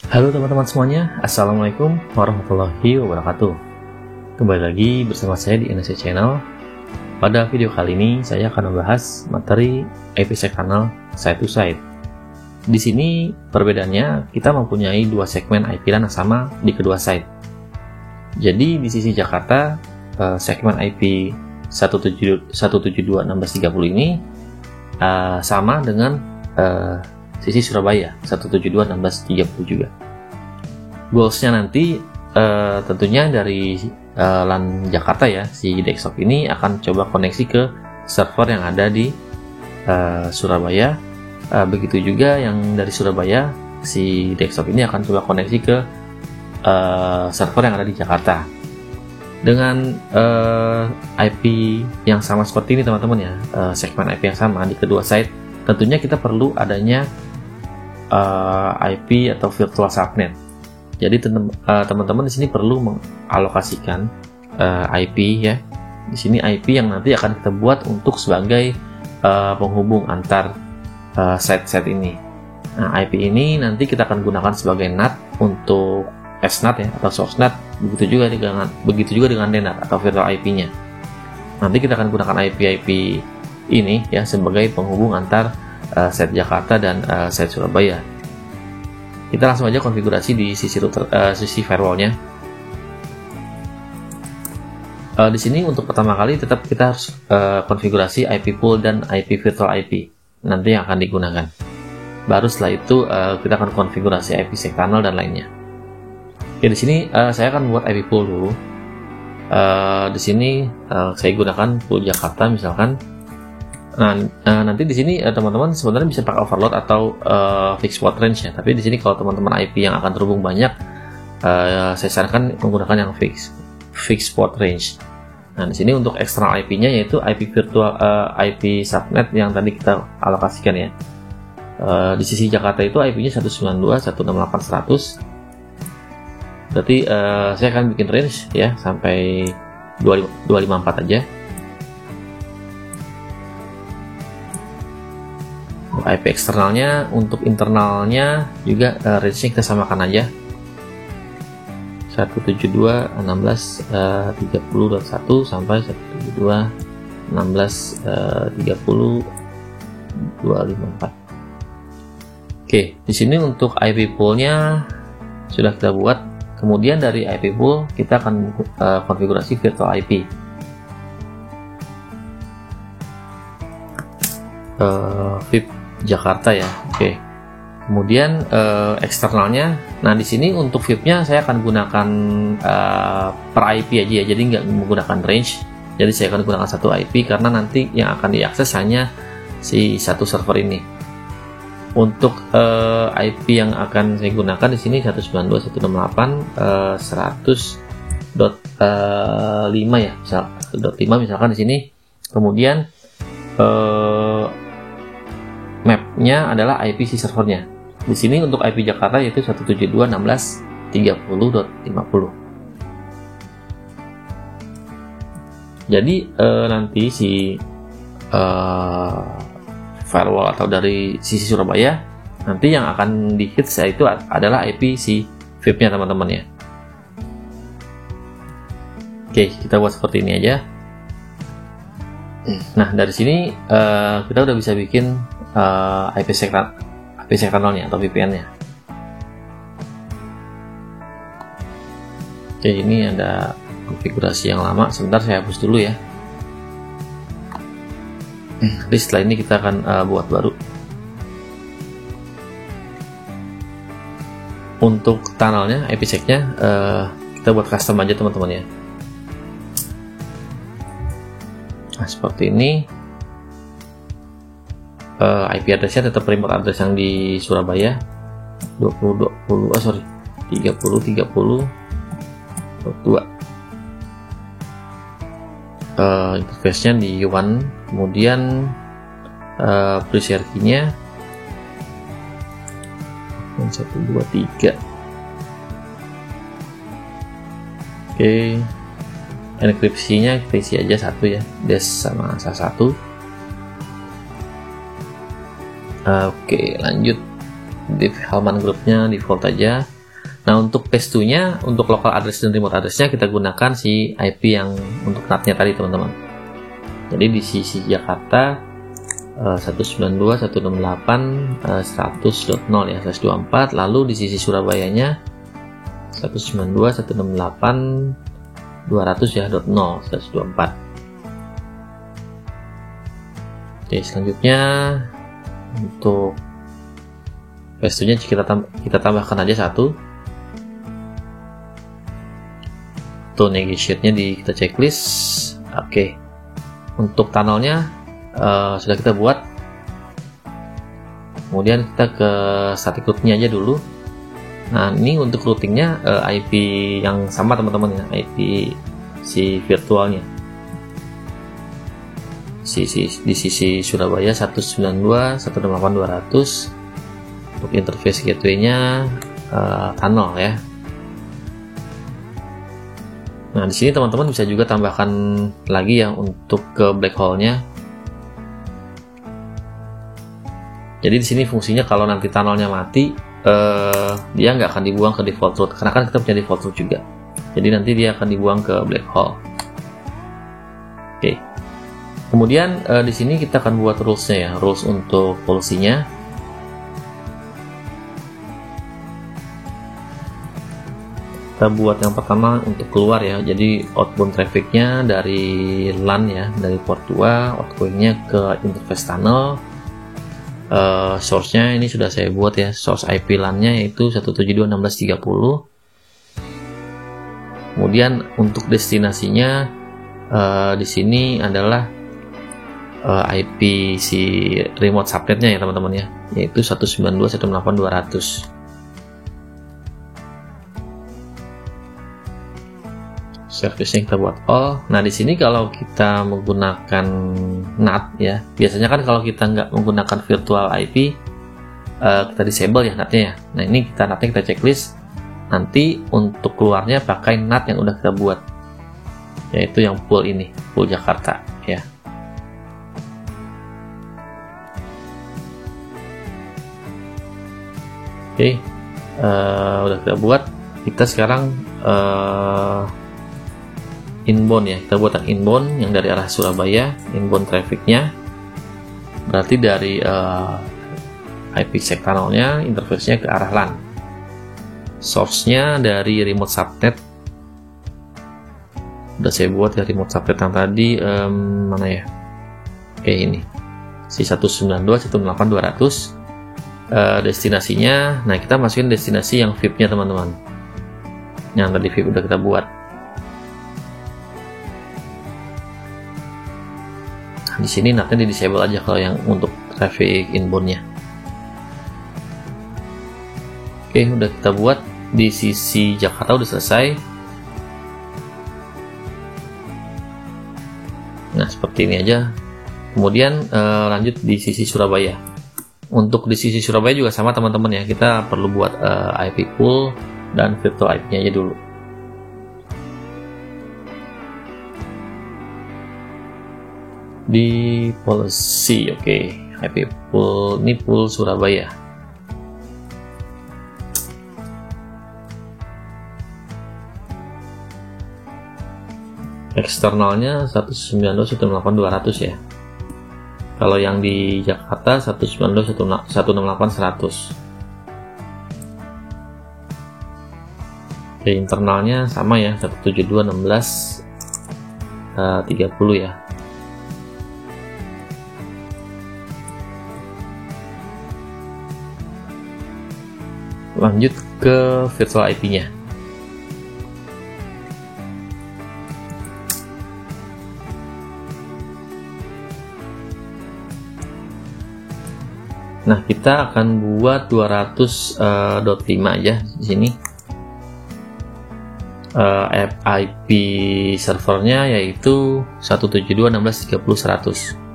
Halo teman-teman semuanya, Assalamualaikum warahmatullahi wabarakatuh. Kembali lagi bersama saya di Indonesia Channel. Pada video kali ini saya akan membahas materi IPsec Tunnel side to side. Di sini perbedaannya kita mempunyai dua segmen IP LAN yang sama di kedua side. Jadi di sisi Jakarta segmen IP 172.16.30 ini sama dengan sisi Surabaya 172.16.30 juga. Goalsnya nanti tentunya dari LAN Jakarta ya, si desktop ini akan coba koneksi ke server yang ada di Surabaya. Begitu juga yang dari Surabaya, si desktop ini akan coba koneksi ke server yang ada di Jakarta. Dengan IP yang sama seperti ini teman-teman ya, segmen IP yang sama di kedua site, tentunya kita perlu adanya IP atau virtual subnet. Jadi teman-teman di sini perlu mengalokasikan IP ya. Di sini IP yang nanti akan kita buat untuk sebagai penghubung antar site-site ini. Nah, IP ini nanti kita akan gunakan sebagai NAT untuk SNAT ya atau source NAT. Begitu juga dengan DNAT atau virtual IP-nya. Nanti kita akan gunakan IP ini ya sebagai penghubung antar site Jakarta dan site Surabaya. Kita langsung aja konfigurasi di sisi router, sisi firewallnya. Di sini untuk pertama kali tetap kita harus konfigurasi IP pool dan IP virtual IP nanti yang akan digunakan. Baru setelah itu kita akan konfigurasi IPsec tunnel dan lainnya. Oke, di sini saya akan buat IP pool dulu. Di sini saya gunakan pool Jakarta misalkan. Nah, nanti di sini teman-teman sebenarnya bisa pakai overload atau fixed port range ya. Tapi di sini kalau teman-teman IP yang akan terhubung banyak, saya sarankan menggunakan yang fixed port range. Nah, di sini untuk eksternal IP-nya yaitu IP virtual IP subnet yang tadi kita alokasikan ya. Di sisi Jakarta itu IP-nya 192.168.100. Berarti saya akan bikin range ya sampai 254 aja. IP eksternalnya, untuk internalnya juga range-nya kita samakan aja 172.16.30.1 sampai 172.16.30.254. Oke, di sini untuk IP pool-nya sudah kita buat. Kemudian dari IP pool kita akan konfigurasi virtual IP. VIP Jakarta ya. Oke. Kemudian eksternalnya, nah di sini untuk VIP-nya saya akan gunakan per IP aja ya, jadi nggak menggunakan range. Jadi saya akan gunakan satu IP karena nanti yang akan diakses hanya si satu server ini. Untuk IP yang akan saya gunakan di sini 192.168.100.5 ya, misal 1.5 misalkan di sini. Kemudian mapnya adalah IP si servernya. Di sini untuk IP Jakarta yaitu 172.16.30.50. Jadi nanti si firewall atau dari sisi Surabaya nanti yang akan di hit itu adalah IP si VIP-nya teman-teman ya. Oke, kita buat seperti ini aja. Nah, dari sini kita udah bisa bikin IPsec tunnelnya atau VPN-nya. Oke, ini ada konfigurasi yang lama. Sebentar saya hapus dulu ya. Jadi setelah ini kita akan buat baru. Untuk tunnelnya, IPsec-nya kita buat custom aja teman-teman ya. Nah, seperti ini. IP address-nya tetap remote address yang di Surabaya 30.2. Interface-nya di WAN, kemudian pre-share key-nya 123. Oke, enkripsinya kita isi aja satu ya, des sama SA1. Oke, lanjut. Div halaman grupnya default aja. Nah, untuk PS2-nya, untuk local address dan remote address-nya kita gunakan si IP yang untuk NAT-nya tadi, teman-teman. Jadi di sisi Jakarta 192.168.100.0 ya, /24. Lalu di sisi Surabayanya 192.168.200 ya, .0 /24. Oke, selanjutnya untuk PS2-nya kita tambahkan aja satu. Tuh, negotiate-nya kita checklist. Oke. Untuk tunnelnya sudah kita buat. Kemudian kita ke static route-nya aja dulu. Nah, ini untuk routingnya IP yang sama, teman-teman ya, IP si virtualnya. Di sisi Surabaya 192.168.200. Untuk interface gateway-nya tunnel ya. Nah, di sini teman-teman bisa juga tambahkan lagi ya untuk ke black hole-nya. Jadi di sini fungsinya kalau nanti tunnelnya mati, dia nggak akan dibuang ke default route, karena kan kita punya default route juga. Jadi nanti dia akan dibuang ke black hole. Oke. Kemudian di sini kita akan buat rules-nya ya, rules untuk policy-nya. Kita buat yang pertama untuk keluar ya, jadi outbound trafficnya dari LAN ya, dari port 2, outgoing-nya ke interface tunnel. Source-nya ini sudah saya buat ya, source IP LAN-nya yaitu 172.16.30. Kemudian untuk destinasinya di sini adalah IP si remote subnet-nya ya, teman-teman ya, yaitu 192.168.200. Service yang kita buat all. Nah, di sini kalau kita menggunakan NAT ya, biasanya kan kalau kita nggak menggunakan virtual IP, kita disable ya NAT-nya ya. Nah, ini NAT-nya kita checklist. Nanti untuk keluarnya pakai NAT yang udah kita buat, yaitu yang pool ini, pool Jakarta ya. Oke, udah kita buat. Kita sekarang inbound ya, kita buat yang inbound yang dari arah Surabaya, inbound trafficnya berarti dari IPsec tunnelnya, interface-nya ke arah LAN. Source-nya dari remote subnet, udah saya buat ya remote subnet yang tadi, mana ya, oke ini si 192.168.200. Destinasinya, nah kita masukin destinasi yang VIP-nya teman-teman, yang tadi VIP udah kita buat. Di sini NAT-nya di disable aja kalau yang untuk traffic inbound-nya. Oke, udah kita buat di sisi Jakarta, udah selesai. Nah, seperti ini aja. Kemudian lanjut di sisi Surabaya. Untuk di sisi Surabaya juga sama teman-teman ya, kita perlu buat IP pool dan virtual IP-nya aja dulu. Di policy, oke, IP pool, ini pool Surabaya. Eksternalnya 192.168.200 ya. Kalau yang di Jakarta 192.168.100. Oke, internalnya sama ya, 172.16.30 ya. Lanjut ke virtual IP-nya. Nah, kita akan buat 200.5 aja di sini. IP servernya yaitu 172.16.30.100.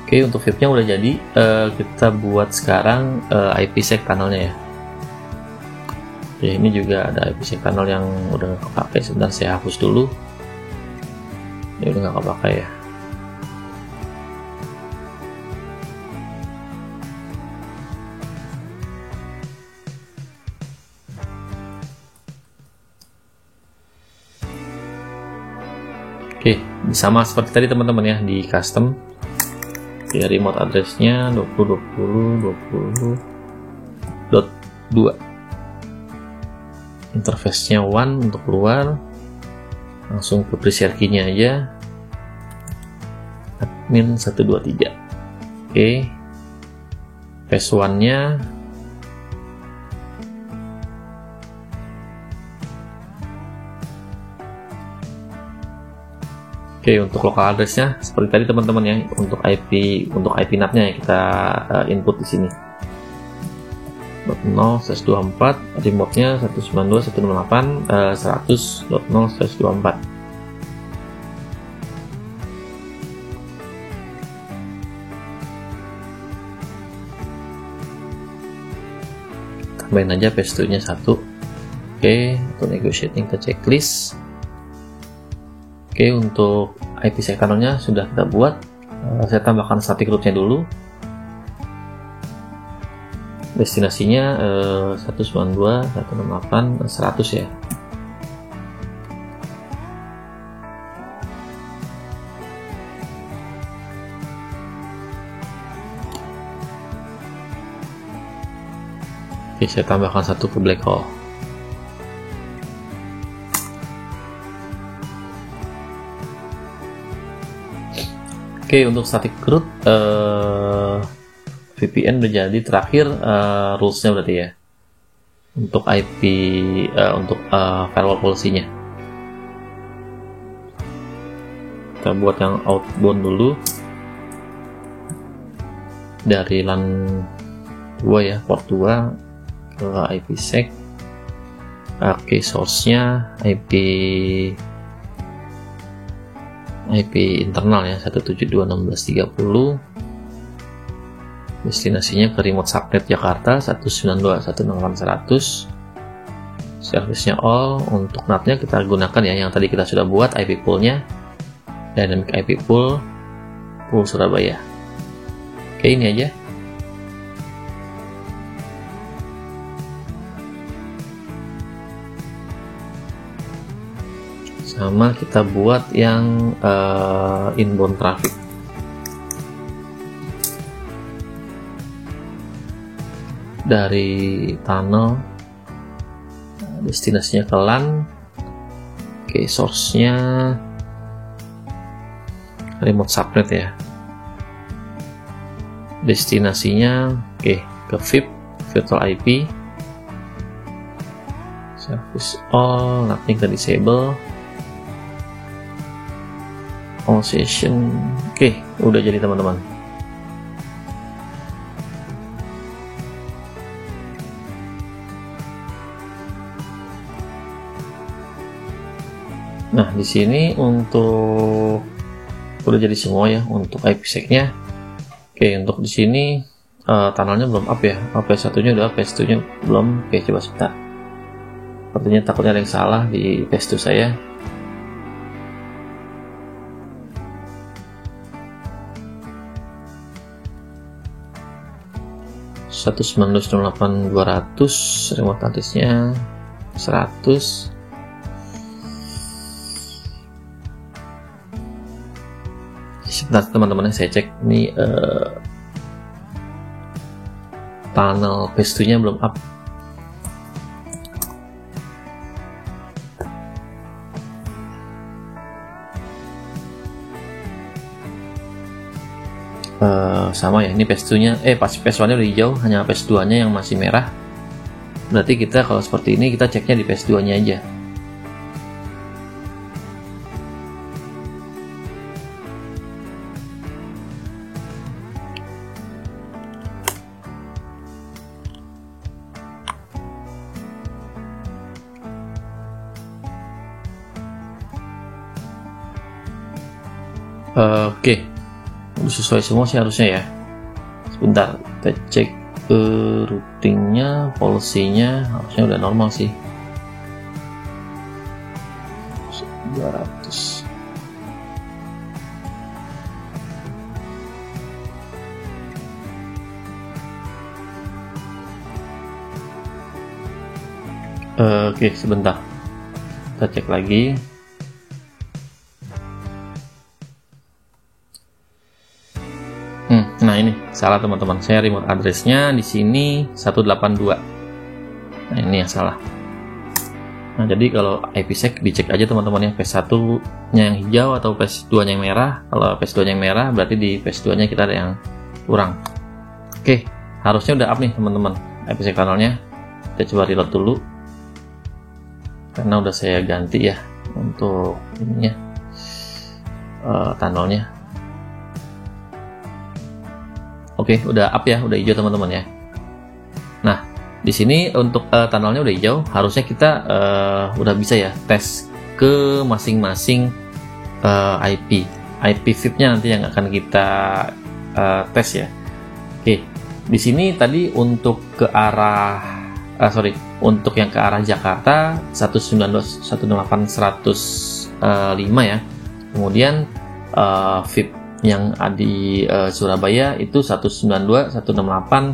Oke, untuk VIP-nya udah jadi. Kita buat sekarang IPsec tunnelnya ya. Oke, ini juga ada IPsec tunnel yang udah nggak kepakai. Sebentar saya hapus dulu. Ini udah nggak kepakai ya. Oke, sama seperti tadi teman-teman ya, di custom ya, remote addressnya 20.20.20.2, interface-nya one untuk keluar, langsung ke pre-share key-nya aja, admin 123. Oke, phase 1-nya oke, untuk local address-nya seperti tadi teman-teman ya, untuk IP NAT-nya ya kita input di sini. 0/24, remote-nya 192.168 100.0/24. Tambahin aja paste-nya 1. Oke, untuk negotiating ke checklist. Oke, untuk IPsec tunnelnya sudah kita buat. Saya tambahkan static route-nya dulu. Destinasinya 192.168.100 ya. Oke, saya tambahkan satu ke black hole. Oke, untuk static route VPN udah jadi. Terakhir rules-nya berarti ya, untuk IP untuk firewall policy-nya kita buat yang outbound dulu dari LAN 2 ya, port 2 ke IPsec. Oke, source-nya IP internal ya, 172.16.30. Destinasinya ke remote subnet Jakarta 192.168.100. Service-nya all. Untuk NAT-nya kita gunakan ya yang tadi kita sudah buat, IP pool-nya dynamic IP pool Surabaya. Oke, ini aja. Sama kita buat yang inbound traffic. Dari tunnel, destinasinya ke LAN. Oke, source-nya remote subnet ya. Destinasinya ke VIP, virtual IP. Service all, nothing ke disable. All session. Oke, udah jadi teman-teman. Nah, di sini untuk udah jadi semua ya untuk IPsec-nya. Oke, untuk di sini tunnelnya belum up ya. PS1-nya udah, PS2-nya belum. Oke, coba sebentar. Sepertinya takutnya ada yang salah di PS2 saya. (192.200) remote address-nya 100. Sebentar teman-teman, saya cek ini tunnel PS2 nya belum up. Sama ya, ini PS2 nya PS1 nya udah hijau, hanya PS2 nya yang masih merah. Berarti kita kalau seperti ini kita ceknya di PS2 nya aja. Oke, udah sesuai semua sih harusnya ya. Sebentar, kita cek routingnya, policy-nya harusnya udah normal sih. 200. Oke, sebentar, kita cek lagi. salah teman-teman. Saya remote address-nya di sini 182. Nah, ini yang salah. Nah, jadi kalau IPsec dicek aja teman-teman ya, PS1-nya yang hijau atau PS2-nya yang merah. Kalau PS2-nya yang merah berarti di PS2-nya kita ada yang kurang. Oke, harusnya udah up nih teman-teman IPsec tunnelnya. Kita coba reload dulu. Karena udah saya ganti ya untuk ininya, tunnelnya. Oke, udah up ya, udah hijau teman-teman ya. Nah, di sini untuk tunnelnya udah hijau, harusnya kita udah bisa ya tes ke masing-masing IP VIP-nya nanti yang akan kita tes ya. Oke, di sini tadi untuk ke arah untuk yang ke arah Jakarta 192, 108, 105 ya. Kemudian VIP yang di Surabaya itu 192, 168,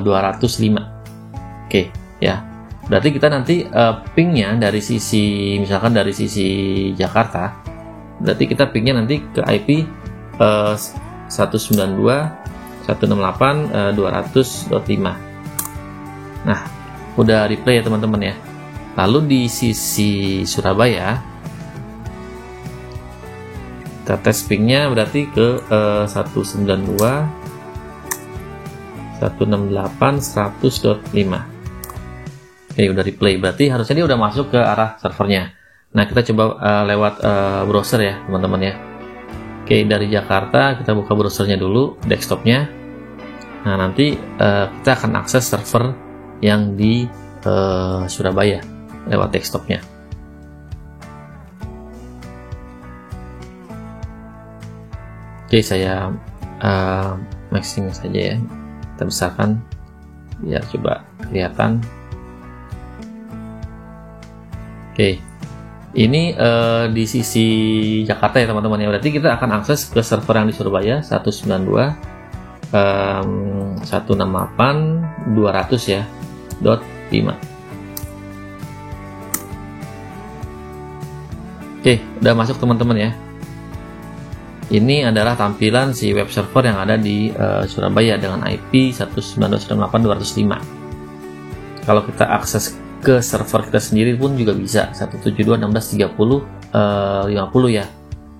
205. Oke ya, berarti kita nanti pingnya dari sisi, misalkan dari sisi Jakarta, berarti kita pingnya nanti ke IP 192, 168, 200.5. Nah, udah replay ya teman-teman ya. Lalu di sisi Surabaya kita tes pingnya berarti ke 192, 168, 100.5. Oke, udah replay, berarti harusnya dia udah masuk ke arah servernya. Nah, kita coba lewat browser ya teman-teman ya. Oke, dari Jakarta kita buka browsernya dulu, desktopnya. Nah, nanti kita akan akses server yang di Surabaya lewat desktopnya. Oke, saya maximum saja ya, kita besarkan biar coba kelihatan. Oke, ini di sisi Jakarta ya teman-teman ya, berarti kita akan akses ke server yang di Surabaya 192, 168, 200 ya, .5. Oke, udah masuk teman-teman ya. Ini adalah tampilan si web server yang ada di Surabaya dengan IP 192.168.205. Kalau kita akses ke server kita sendiri pun juga bisa 172.16.30.50 ya.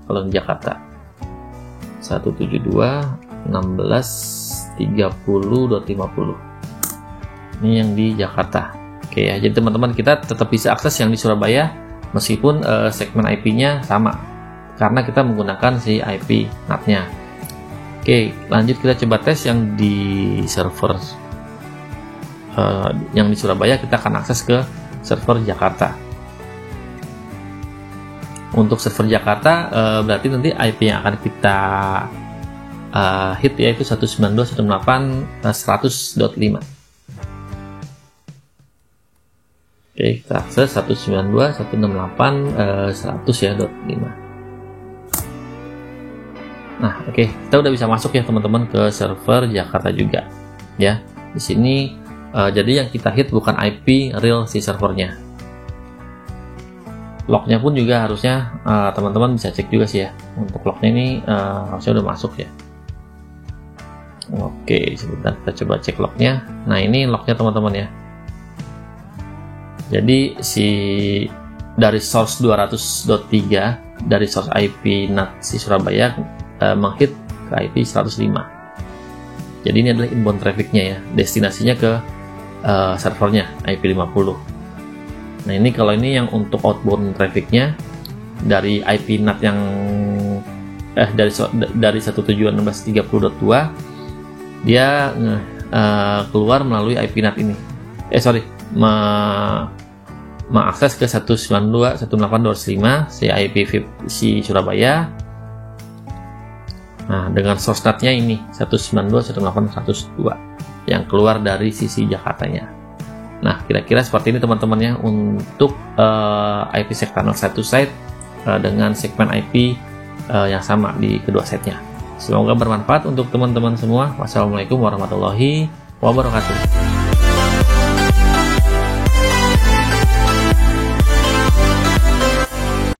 Kalau di Jakarta 172.16.30.50. Ini yang di Jakarta. Oke ya, jadi teman-teman kita tetap bisa akses yang di Surabaya meskipun segmen IP-nya sama, karena kita menggunakan si IP NAT-nya. Oke, lanjut kita coba tes yang di server yang di Surabaya. Kita akan akses ke server Jakarta. Untuk server Jakarta berarti nanti IP yang akan kita hit yaitu 192.168.100.5. Oke, kita akses 192.168.100 ya, .5. Nah, oke, kita udah bisa masuk ya teman-teman ke server Jakarta juga. Ya, di sini jadi yang kita hit bukan IP real si servernya. Lognya pun juga harusnya teman-teman bisa cek juga sih ya. Untuk lognya ini harusnya udah masuk ya. Oke, sebentar kita coba cek lognya. Nah, ini lognya teman-teman ya. Jadi dari source 200.3 dari source IP NAT si Surabaya menghit ke IP 105. Jadi ini adalah inbound trafficnya ya, destinasinya ke servernya IP 50. Nah, ini kalau ini yang untuk outbound trafficnya dari IP NAT yang dari 172.16.30.2 dia keluar melalui IP NAT ini. Mengakses ke 192.168.205 si IP VIP si Surabaya. Nah, dengan source NAT-nya ini 192.168.102 yang keluar dari sisi Jakartanya. Nah, kira-kira seperti ini teman-teman ya untuk IPsec tunnel side to side dengan segmen IP yang sama di kedua setnya. Semoga bermanfaat untuk teman-teman semua. Wassalamualaikum warahmatullahi wabarakatuh.